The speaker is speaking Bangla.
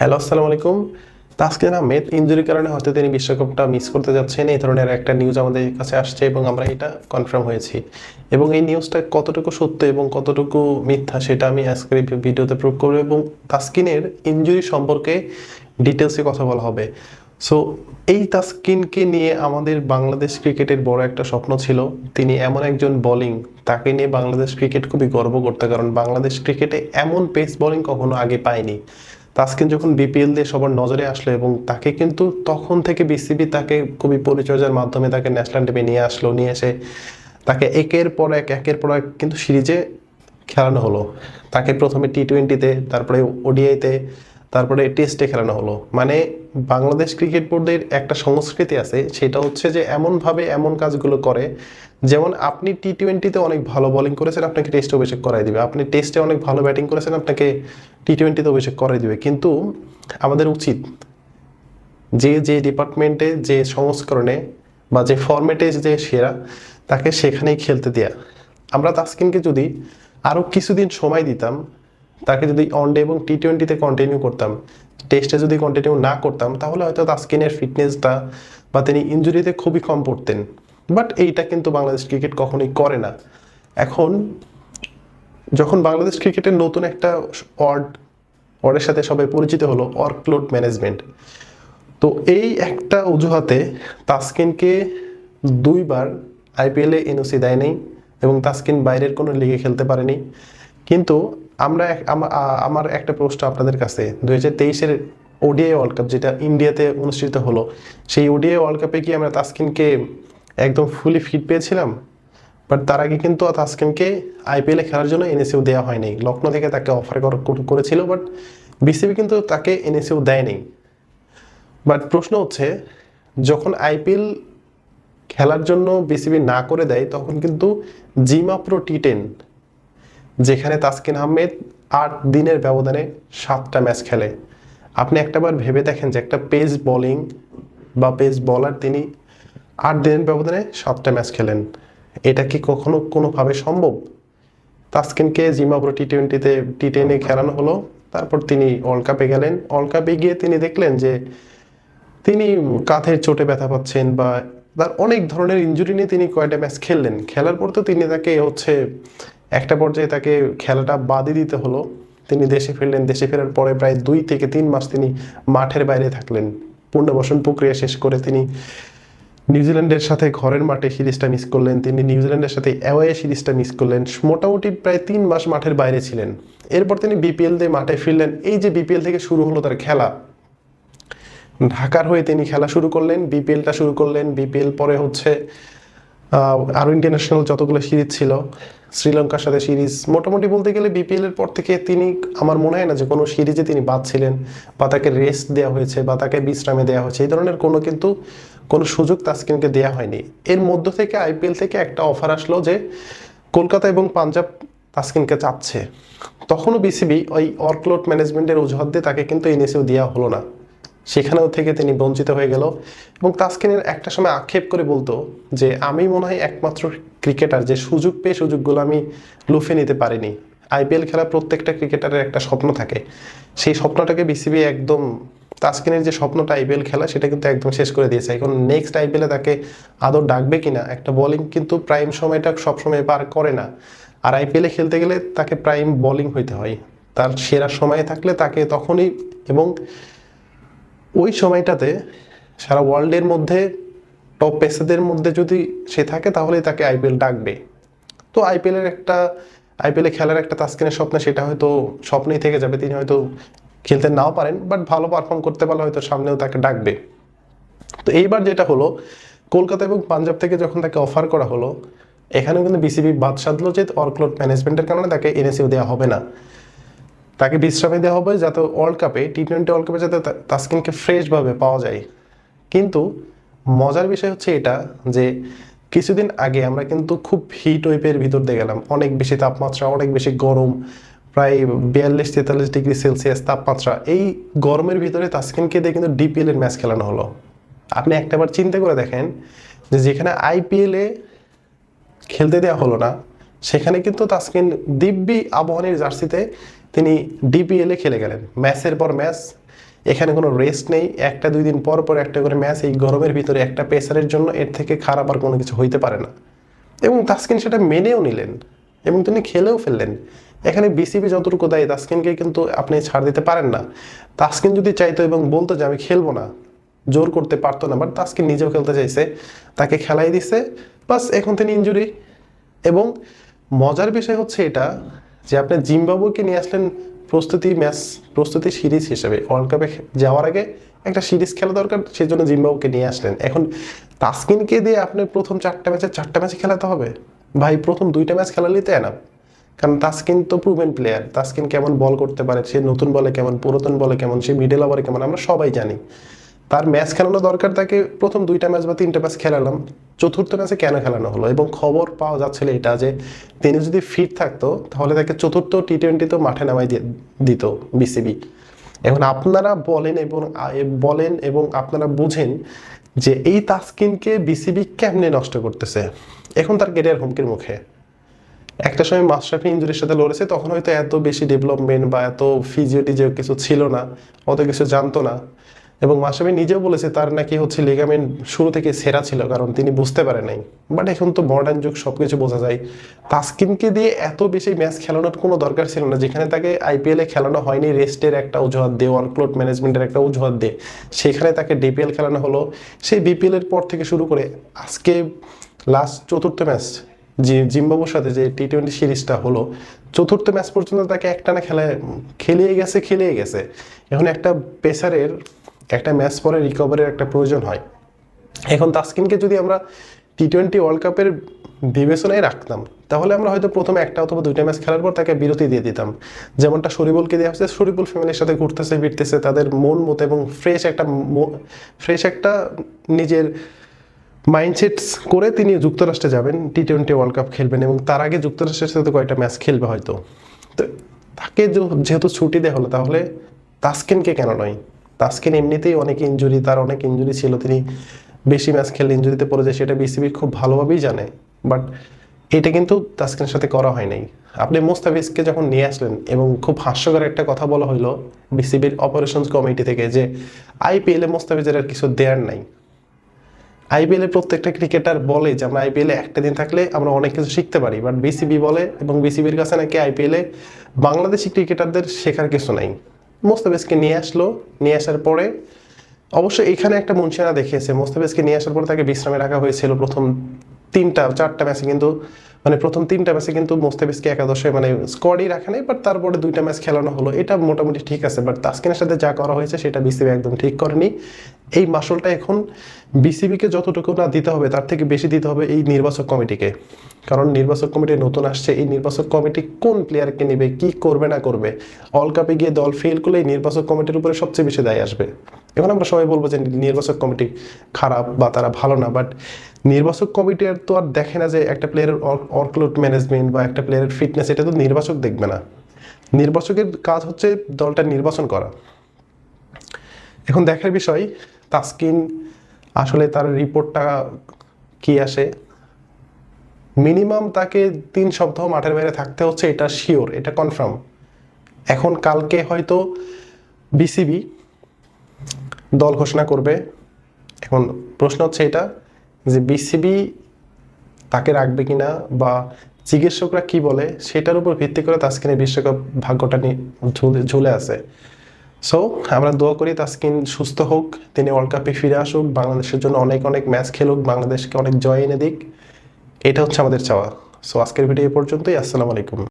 হ্যালো, আসসালামু আলাইকুম। তাসকিন আহমেদ ইনজুরির কারণে হয়তো তিনি বিশ্বকাপটা মিস করতে যাচ্ছেন, এই ধরনের একটা নিউজ আমাদের কাছে আসছে এবং আমরা এটা কনফার্ম হয়েছি। এবং এই নিউজটা কতটুকু সত্য এবং কতটুকু মিথ্যা সেটা আমি আজকের এই ভিডিওতে প্রুভ করব এবং তাসকিনের ইনজুরি সম্পর্কে ডিটেলসে কথা বলা হবে। সো এই তাসকিনকে নিয়ে আমাদের বাংলাদেশ ক্রিকেটের বড় একটা স্বপ্ন ছিল। তিনি এমন একজন বোলিং, তাকে নিয়ে বাংলাদেশ ক্রিকেট খুবই গর্ব করতে, কারণ বাংলাদেশ ক্রিকেটে এমন পেস বোলিং কখনো আগে পায়নি। তাসকিন যখন বিপিএল দিয়ে সবার নজরে আসলো এবং তাকে কিন্তু তখন থেকে বিসিবি তাকে খুবই পরিচর্যার মাধ্যমে তাকে ন্যাশনাল টিমে নিয়ে আসলো, নিয়ে এসে তাকে একের পর এক কিন্তু সিরিজে খেলানো হলো। তাকে প্রথমে টি-20-তে, তারপরে ওডিআইতে, তারপরে টেস্টে খেলানো হলো। মানে বাংলাদেশ ক্রিকেট বোর্ডের একটা সংস্কৃতি আছে, সেটা হচ্ছে যে এমনভাবে এমন কাজগুলো করে, যেমন আপনি টি-20-তে অনেক ভালো বোলিং করেছেন, আপনাকে টেস্টে অভিষেক করাই দিবে। আপনি টেস্টে অনেক ভালো ব্যাটিং করেছেন, আপনাকে টি-20-তে অভিষেক করাই দিবে। কিন্তু আমাদের উচিত যে যে ডিপার্টমেন্টে, যে সংস্করণে বা যে ফরম্যাটে যে সেরা, তাকে সেখানেই খেলতে দেয়া। আমরা তাসকিনকে যদি আরও কিছুদিন সময় দিতাম, তাকে যদি ওয়ানডে এবং টি-20-তে কন্টিনিউ করতাম, টেস্টে যদি কন্টিনিউ না করতাম, তাহলে হয়তো তাসকিনের ফিটনেসটা বা তিনি ইনজুরিতে খুবই কম পড়তেন। বাট এইটা কিন্তু বাংলাদেশ ক্রিকেট কখনোই করে না। এখন যখন বাংলাদেশ ক্রিকেটের নতুন একটা ওয়ার্ডের সাথে সবাই পরিচিত হলো, ওয়ার্কলোড ম্যানেজমেন্ট। তো এই একটা অজুহাতে তাসকিনকে দুইবার আইপিএলে এনওসি দেয় নাই এবং তাসকিন বাইরের কোনো লিগে খেলতে পারেনি। কিন্তু আমার একটা প্রশ্ন আপনাদের কাছে, 2023-এর ওডিআই ওয়ার্ল্ড কাপ যেটা ইন্ডিয়াতে অনুষ্ঠিত হলো, সেই ওডিআই ওয়ার্ল্ড কাপে কি আমরা তাসকিনকে একদম ফুলি ফিট পেয়েছিলাম? বাট তার আগে কিন্তু তাসকিনকে আইপিএলে খেলার জন্য এনএসইউ দেওয়া হয়নি। লখনৌ থেকে তাকে অফার করেছিল, বাট বিসিবি কিন্তু তাকে এনএসইউ দেয়নি। বাট প্রশ্ন হচ্ছে, যখন আইপিএল খেলার জন্য বিসিবি না করে দেয়, তখন কিন্তু জিমা প্রো টি10, যেখানে তাসকিন আহমেদ 8 দিনের ব্যবধানে 7টা ম্যাচ খেলে। আপনি একটাবার ভেবে দেখেন যে একটা পেস বোলিং বা পেস বলার তিনি 8 দিনের ব্যবধানে 7টা ম্যাচ খেলেন, এটা কি কখনো কোনোভাবে সম্ভব? তাসকিনকে জিম্বাবুয়ে টি-20-তে টি10-এ খেলানো হলো, তারপর তিনি ওয়ার্ল্ড কাপে গেলেন। ওয়ার্ল্ড কাপে গিয়ে তিনি দেখলেন যে তিনি কাঁধের চোটে ব্যথা পাচ্ছেন বা তার অনেক ধরনের ইনজুরি নিয়ে তিনি কয়েকটা ম্যাচ খেললেন। খেলার পর তো তিনি তাকে একটা পর্যায়ে তাকে খেলাটা বাদই দিতে হলো। তিনি দেশে ফিরলেন। দেশে ফেরার পরে প্রায় 2 থেকে 3 মাস তিনি মাঠের বাইরে থাকলেন। পুনর্বাসন প্রক্রিয়া শেষ করে তিনি নিউজিল্যান্ডের সাথে ঘরের মাঠে সিরিজটা মিস করলেন, তিনি নিউজিল্যান্ডের সাথে অ্যাওয়ে সিরিজটা মিস করলেন। মোটামুটি প্রায় 3 মাস মাঠের বাইরে ছিলেন। এরপর তিনি বিপিএল দিয়ে মাঠে ফিরলেন। এই যে বিপিএল থেকে শুরু হলো তার খেলা, ঢাকার হয়ে তিনি খেলা শুরু করলেন, বিপিএলটা শুরু করলেন। বিপিএল পরে আরও ইন্টারন্যাশনাল যতগুলো সিরিজ ছিল, শ্রীলঙ্কার সাথে সিরিজ, মোটামুটি বলতে গেলে বিপিএল এর পর থেকে তিনি, আমার মনে হয় না যে কোনো সিরিজে তিনি বাদ ছিলেন বা তাকে রেস্ট দেওয়া হয়েছে বা তাকে বিশ্রামে দেওয়া হয়েছে। এই ধরনের কোনো সুযোগ তাসকিনকে দেওয়া হয়নি। এর মধ্য থেকে আইপিএল থেকে একটা অফার আসলো যে কলকাতা এবং পাঞ্জাব তাসকিনকে চাচ্ছে। তখনও বিসিবি ওই ওয়ার্কলোড ম্যানেজমেন্টের অজুহাত দিয়ে তাকে কিন্তু এনএসইউ দেওয়া হলো না। সেখানেও থেকে তিনি বঞ্চিত হয়ে গেল এবং তাসকিনের একটা সময় আক্ষেপ করে বলতো যে আমি মনে হয় একমাত্র ক্রিকেটার যে সুযোগ পেয়ে সুযোগগুলো আমি লুফে নিতে পারিনি। আইপিএল খেলা প্রত্যেকটা ক্রিকেটারের একটা স্বপ্ন থাকে, সেই স্বপ্নটাকে বিসিবি একদম, তাসকিনের যে স্বপ্নটা আইপিএল খেলা, সেটা কিন্তু একদম শেষ করে দিয়েছে। এখন নেক্সট আইপিএলে তাকে আদৌ ডাকবে কিনা? একটা বোলিং কিন্তু প্রাইম সময়টা সবসময় পার করে না, আর আইপিএলে খেলতে গেলে তাকে প্রাইম বোলিং হইতে হয়। তার সেরা সময়ে থাকলে তাকে তখনই, এবং ওই সময়টাতে সারা ওয়ার্ল্ডের মধ্যে টপ পেসারদের মধ্যে যদি সে থাকে, তাহলেই তাকে আইপিএল ডাকবে। তো আইপিএলে খেলার একটা তাসকিনের স্বপ্ন, সেটা হয়তো স্বপ্নেই থেকে যাবে। তিনি হয়তো খেলতে নাও পারেন, বাট ভালো পারফর্ম করতে পারলে হয়তো সামনেও তাকে ডাকবে। তো এইবার যেটা হলো, কলকাতা এবং পাঞ্জাব থেকে যখন তাকে অফার করা হলো, এখানেও কিন্তু বিসিবি বাদ সাধলো যে ওয়ার্কলোড ম্যানেজমেন্টের কারণে তাকে এনএসইউ দেওয়া হবে না, তাকে বিশ্রামে দেওয়া হবে, যাতে ওয়ার্ল্ড কাপে টি-20 ওয়ার্ল্ড কাপে যাতে তাসকিনকে ফ্রেশভাবে পাওয়া যায়। কিন্তু মজার বিষয় হচ্ছে এটা যে কিছুদিন আগে আমরা কিন্তু খুব হিট ওয়েভের ভিতর দিয়ে গেলাম, অনেক বেশি তাপমাত্রা, অনেক বেশি গরম, প্রায় 42-43 ডিগ্রি সেলসিয়াস তাপমাত্রা। এই গরমের ভিতরে তাসকিনকে দিয়ে কিন্তু ডিপিএল এর ম্যাচ খেলানো হলো। আপনি একটাবার চিন্তা করে দেখেন যে যেখানে আইপিএলে খেলতে দেওয়া হলো না, সেখানে কিন্তু তাসকিন দিব্যি আবাহনীর জার্সিতে তিনি ডিপিএলে খেলে গেলেন ম্যাচের পর ম্যাচ। এখানে কোনো রেস্ট নেই, 1-2 দিন পর পর একটা করে ম্যাচ, এই গরমের ভিতরে একটা পেসারের জন্য এর থেকে খারাপ আর কোনো কিছু হইতে পারে না। এবং তাসকিন সেটা মেনেও নিলেন এবং তিনি খেলেও ফেললেন। এখানে বিসিবি যতটুকু দেয় তাসকিনকে কিন্তু আপনি ছাড় দিতে পারেন না। তাসকিন যদি চাইতো এবং বলতো যে আমি খেলবো না, জোর করতে পারতো না, বাট তাসকিন নিজেও খেলতে চাইছে, তাকে খেলাই দিছে, বাস এখন তিনি ইনজুরি। এবং মজার বিষয় হচ্ছে এটা যে আপনি জিম্বাবুয়েকে নিয়ে আসলেন প্রস্তুতি সিরিজ হিসেবে। ওয়ার্ল্ড কাপে যাওয়ার আগে একটা সিরিজ খেলা দরকার, সেই জন্য জিম্বাবুয়েকে নিয়ে আসলেন। এখন তাসকিনকে দিয়ে আপনি প্রথম 4টা ম্যাচে খেলাতে হবে? ভাই, প্রথম 2টা ম্যাচ খেলালেই তো এনাফ। কারণ তাসকিন তো প্রুভেন প্লেয়ার, তাসকিন কেমন বল করতে পারে, সে নতুন বলে কেমন, পুরাতন বলে কেমন, সে মিডল ওভারে কেমন, আমরা সবাই জানি। তার ম্যাচ খেলানো দরকার, তাকে প্রথম 2টা ম্যাচ বা 3টা ম্যাচ খেলালাম, চতুর্থ ম্যাচে কেন খেলানো হলো? এবং খবর পাওয়া যাচ্ছিল এটা যে তিনি যদি ফিট থাকতো তাহলে তাকে চতুর্থ টি-20 মাঠে নামাই দিত বিসিবি। এখন আপনারা বলেন এবং আপনারা বুঝেন যে এই তাসকিনকে বিসিবি কেমনে নষ্ট করতেছে। এখন তার ক্যারিয়ার হুমকির মুখে। একটা সময় মাশরাফি ইনজুরির সাথে লড়েছে, তখন হয়তো এত বেশি ডেভেলপমেন্ট বা এত ফিজিওটিজিও কিছু ছিল না, অত কিছু জানতো না। এবং মাশরাফি নিজেও বলেছে তার নাকি লিগামেন্ট শুরু থেকে সেরা ছিল, কারণ তিনি বুঝতে পারে নাই। বাট এখন তো মডার্ন যুগ, সবকিছু বোঝা যায়। তাসকিনকে দিয়ে এত বেশি ম্যাচ খেলানোর কোনো দরকার ছিল না। যেখানে তাকে আইপিএলে খেলানো হয়নি রেস্টের একটা অজুহাত দিয়ে, ওয়ার্কলোড ম্যানেজমেন্টের একটা অজুহাত দিয়ে, সেখানে তাকে ডিপিএল খেলানো হলো। সেই বিপিএল এর পর থেকে শুরু করে আজকে লাস্ট চতুর্থ ম্যাচ জিম্বাবুয়ের সাথে যে টি-20 সিরিজটা হলো, চতুর্থ ম্যাচ পর্যন্ত তাকে একটানা খেলিয়ে গেছে। এখন একটা পেসারের একটা ম্যাচ পরে রিকভারির একটা প্রয়োজন হয়। এখন তাসকিনকে যদি আমরা টি-20 ওয়ার্ল্ড কাপের বিবেচনায় রাখতাম, তাহলে আমরা হয়তো প্রথমে 1টা অথবা 2টা ম্যাচ খেলার পর তাকে বিরতি দিয়ে দিতাম, যেমনটা শরীফুলকে দেওয়া হচ্ছে। শরীফুল ফ্যামিলির সাথে ঘুরতেছে ফিরতেছে, তাদের মন মতো এবং ফ্রেশ একটা নিজের মাইন্ডসেট করে তিনি যুক্তরাষ্ট্রে যাবেন, টি-20 ওয়ার্ল্ড কাপ খেলবেন এবং তার আগে যুক্তরাষ্ট্রের সাথে কয়েকটা ম্যাচ খেলবে হয়তো। তো তাকে যেহেতু ছুটি দেওয়া হলো, তাহলে তাসকিনকে কেন নয়? তাসকিন এমনিতেই অনেক ইনজুরি, তার অনেক ইনজুরি ছিল, তিনি বেশি ম্যাচ খেললে ইনজুরিতে পড়ে যায়, সেটা বিসিবি খুব ভালোভাবেই জানে। বাট এটা কিন্তু তাসকিনের সাথে করা হয় নাই। আপনি মোস্তাফিজকে যখন নিয়ে আসলেন, এবং খুব হাস্যকর একটা কথা বলা হইলো বিসিবির অপারেশনস কমিটি থেকে যে আইপিএলে মোস্তাফিজের আর কিছু দেয়ার নাই। আইপিএলে প্রত্যেকটা ক্রিকেটার বলে যে আমরা আইপিএলে একটা দিন থাকলে আমরা অনেক কিছু শিখতে পারি, বাট বিসিবি বলে এবং বিসিবির কাছে নাকি আইপিএলে বাংলাদেশি ক্রিকেটারদের শেখার কিছু নাই। মোস্তাফিজকে নিয়ে আসার পরে অবশ্যই এখানে একটা মুনশিয়ানা দেখিয়েছে। মোস্তাফিজকে নিয়ে আসার পরে তাকে বিশ্রামে রাখা হয়েছিল প্রথম 4টা ম্যাচে, কিন্তু প্রথম 3টা ম্যাচে কিন্তু মোস্তাফিজকে একাদশে স্কোয়াডই রাখা নেই, বাট তারপরে 2টা ম্যাচ খেলানো হলো, এটা মোটামুটি ঠিক আছে। বাট তাসকিনের সাথে যা করা হয়েছে সেটা বিসিবি একদম ঠিক করেনি। এই মাসুলটা এখন বিসিবিকে যতটুকু না দিতে হবে তার থেকে বেশি দিতে হবে এই নির্বাচক কমিটিকে। কারণ নির্বাচক কমিটি নতুন আসছে, এই নির্বাচক কমিটি কোন প্লেয়ারকে নেবে, কি করবে না করবে, ওয়ার্ল্ড কাপে গিয়ে দল ফেল করলে এই নির্বাচক কমিটির উপরে সবচেয়ে বেশি দায় আসবে। এখন আমরা সবাই বলবো যে নির্বাচক কমিটি খারাপ বা তারা ভালো না, বাট নির্বাচক কমিটি আর তো আর দেখে না যে একটা প্লেয়ারের ওয়ার্কলোড ম্যানেজমেন্ট বা একটা প্লেয়ারের ফিটনেস, এটা তো নির্বাচক দেখবে না। নির্বাচকের কাজ হচ্ছে দলটা নির্বাচন করা। এখন দেখার বিষয় তাসকিন আসলে তার রিপোর্টটা কি আসে। মিনিমাম তাকে 3 সপ্তাহ মাঠের বাইরে থাকতে হচ্ছে, এটা শিওর, এটা কনফার্ম। এখন কালকে হয়তো বিসিবি দল ঘোষণা করবে। এখন প্রশ্ন হচ্ছে এটা যে বিসিবি তাকে রাখবে কিনা বা চিকিৎসকরা কি বলে, সেটার উপর ভিত্তি করে তাসকিনের বিশ্বকাপ ভাগ্যটা ঝুলে আছে। সো আমরা দোয়া করি তাসকিন সুস্থ হোক, তিনি ওয়ার্ল্ড কাপে ফিরে আসুক, বাংলাদেশের জন্য অনেক অনেক ম্যাচ খেলুক, বাংলাদেশকে অনেক জয় এনে দিক, এটা হচ্ছে আমাদের চাওয়া। সো আজকের ভিডিও এই পর্যন্তই। আসসালামু আলাইকুম।